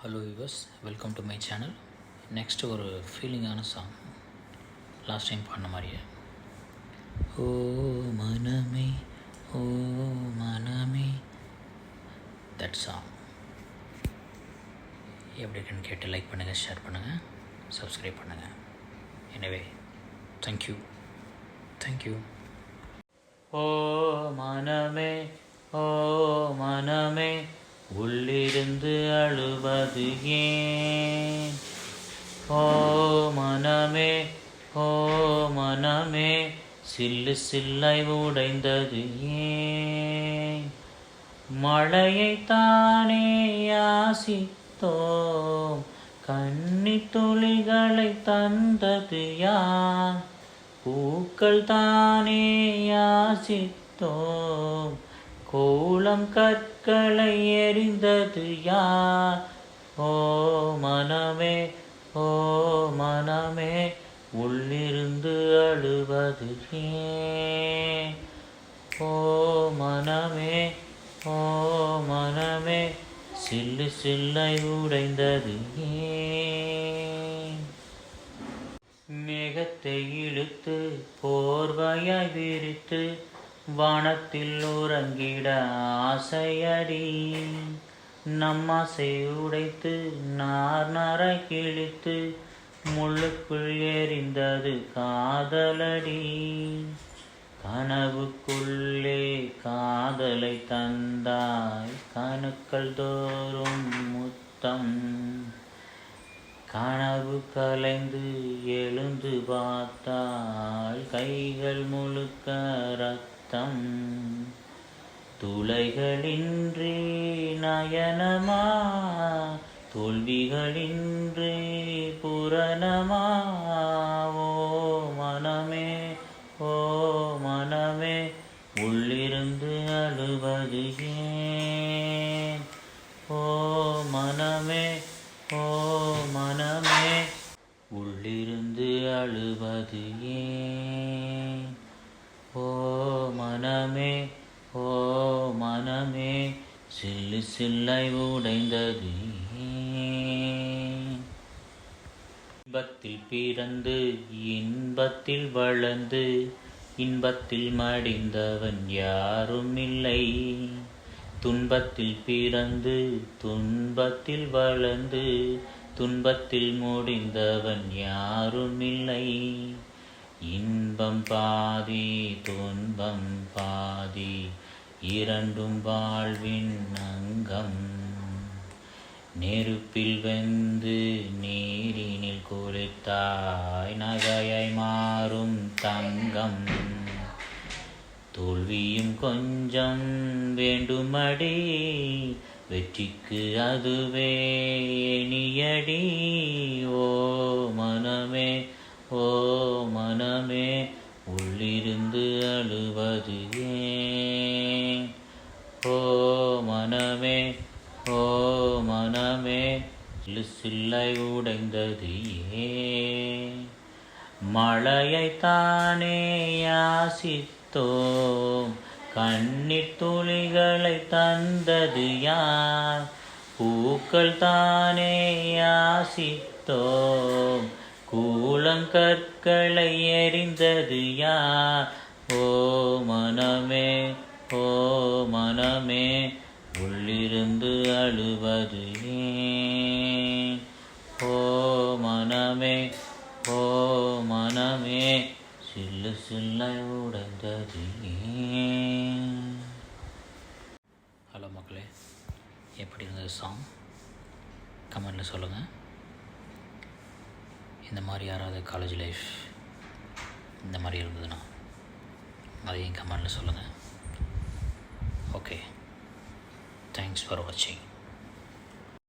Hello viewers, welcome to my channel. Next ஒரு ஃபீலிங்கான song, last time பாடின மாதிரியே. ஓ மனமே, ஓ மனமே, தட் சாங் எப்படி இருக்குன்னு கேட்டு லைக் பண்ணுங்கள், ஷேர் பண்ணுங்கள், சப்ஸ்கிரைப் பண்ணுங்கள். எனவே தேங்க்யூ. ஓ மனமே, ஓ மனமே, உள்ளிருந்து அழுவது ஏன்? ஓ மனமே, ஓ மனமே, சில்லு சில்லாய் உடைந்தது ஏன்? மழையைத்தானே யாசித்தோம், கண்ணீர் துளிகளை தந்தது யார்? பூக்கள் தானே யாசித்தோம், கோலம் கற்களை எறிந்தது யார்? ஓ மனமே, ஓ மனமே, உள்ளிருந்து அழுவது ஏன்? ஓ மனமே, ஓ மனமே, சில்லு சில்லை உடைந்தது ஏன்? மேகத்தை இழுத்து போர்வையாய் விரித்து வானத்தில் உறங்கிட ஆசையடி, நம்மாசை உடைத்து நார் நாராய் கிழித்து முள்ளுக்குள் எறிந்தது காதலடி. கனவுக்குள்ளே காதலை தந்தாய், கணுக்கள் தோறும் முத்தம். கனவு கலைந்து எழுந்து பார்த்தால் கைகள் முழுக்க ரத்தம். துளைகளின்றி நயனமா, தோல்விகளின்றி புரணமா? ஓ மனமே, ஓ மனமே, உள்ளிருந்து அழுவது ஏன்? ஓ மனமே, ஓ மனமே, உள்ளிருந்து அழுவது ஏன்? ஓ மனமே, ஓ மனமே, சில்லு சில்லை உடைந்தது ஏன்? இன்பத்தில் பிறந்து இன்பத்தில் வளர்ந்து இன்பத்தில் மடிந்தவன் யாரும் இல்லை. துன்பத்தில் பிறந்து துன்பத்தில் வளர்ந்து துன்பத்தில் முடிந்தவன் யாரும் இல்லை. இன்பம் பாதி துன்பம் பாதி, இரண்டும் வாழ்வின் அங்கம். நெருப்பில் வெந்து நீரினில் குளித்தாய், நகையாய் மாறும் தங்கம். தோல்வியும் கொஞ்சம் வேண்டுமடி, வெற்றிக்கு அதுவே எணியடி. ஓ மனமே, ஓ மனமே, உள்ளிருந்து அழுவது ஏன்? ஓ மனமே, ஓ மனமே, சில்லு சில்லை உடைந்தது ஏன்? மழையைத்தானே யாசித்தோம், கண்ணீர் துளிகளை தந்தது யார்? பூக்கள் தானே யாசித்தோம், கூலங்கற்களை எறிந்தது யார்? ஓ மனமே, ஓ மனமே, உள்ளிருந்து அழுவது ஏன்? ஓ மனமே, ஓ மனமே, சில்லு சில்லை உடைந்தது ஏன்? ஹலோ மக்களே, எப்படி இருந்தது சாங்? கமெண்டில் சொல்லுங்கள். இந்த மாதிரி யாராவது காலேஜ் லைஃப் இந்த மாதிரி இருந்ததுன்னா அதையும் கமெண்டில் சொல்லுங்கள். ஓகே, தேங்க்ஸ் ஃபார் வாட்சிங்.